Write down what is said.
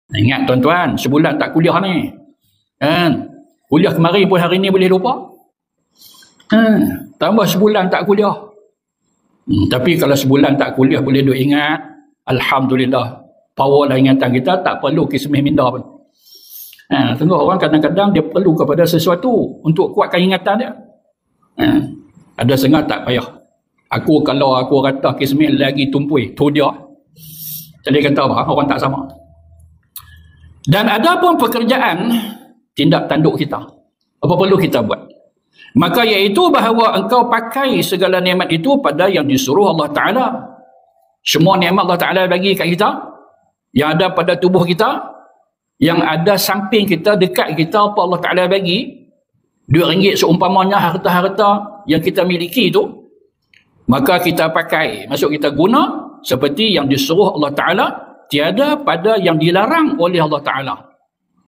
Ingat tuan-tuan, sebulan tak kuliah ni. Kan? Kuliah kemarin pun hari ni boleh lupa. Tambah sebulan tak kuliah. Tapi kalau sebulan tak kuliah boleh duk ingat, alhamdulillah. Power lah ingatan kita, tak perlu kismih minda pun. Tengok orang kadang-kadang dia perlu kepada sesuatu untuk kuatkan ingatan dia. Ada setengah tak payah. Kalau aku kata kismih lagi tumpui, tu dia. Jadi kata apa? Orang tak sama. Dan ada pun pekerjaan tindak tanduk kita. Apa perlu kita buat? Maka iaitu bahawa engkau pakai segala nikmat itu pada yang disuruh Allah Ta'ala. Semua nikmat Allah Ta'ala bagi kat kita, yang ada pada tubuh kita, yang ada samping kita, dekat kita, apa Allah Ta'ala bagi, RM2 seumpamanya harta-harta yang kita miliki itu, maka kita pakai, maksud kita guna seperti yang disuruh Allah Ta'ala, tiada pada yang dilarang oleh Allah Ta'ala.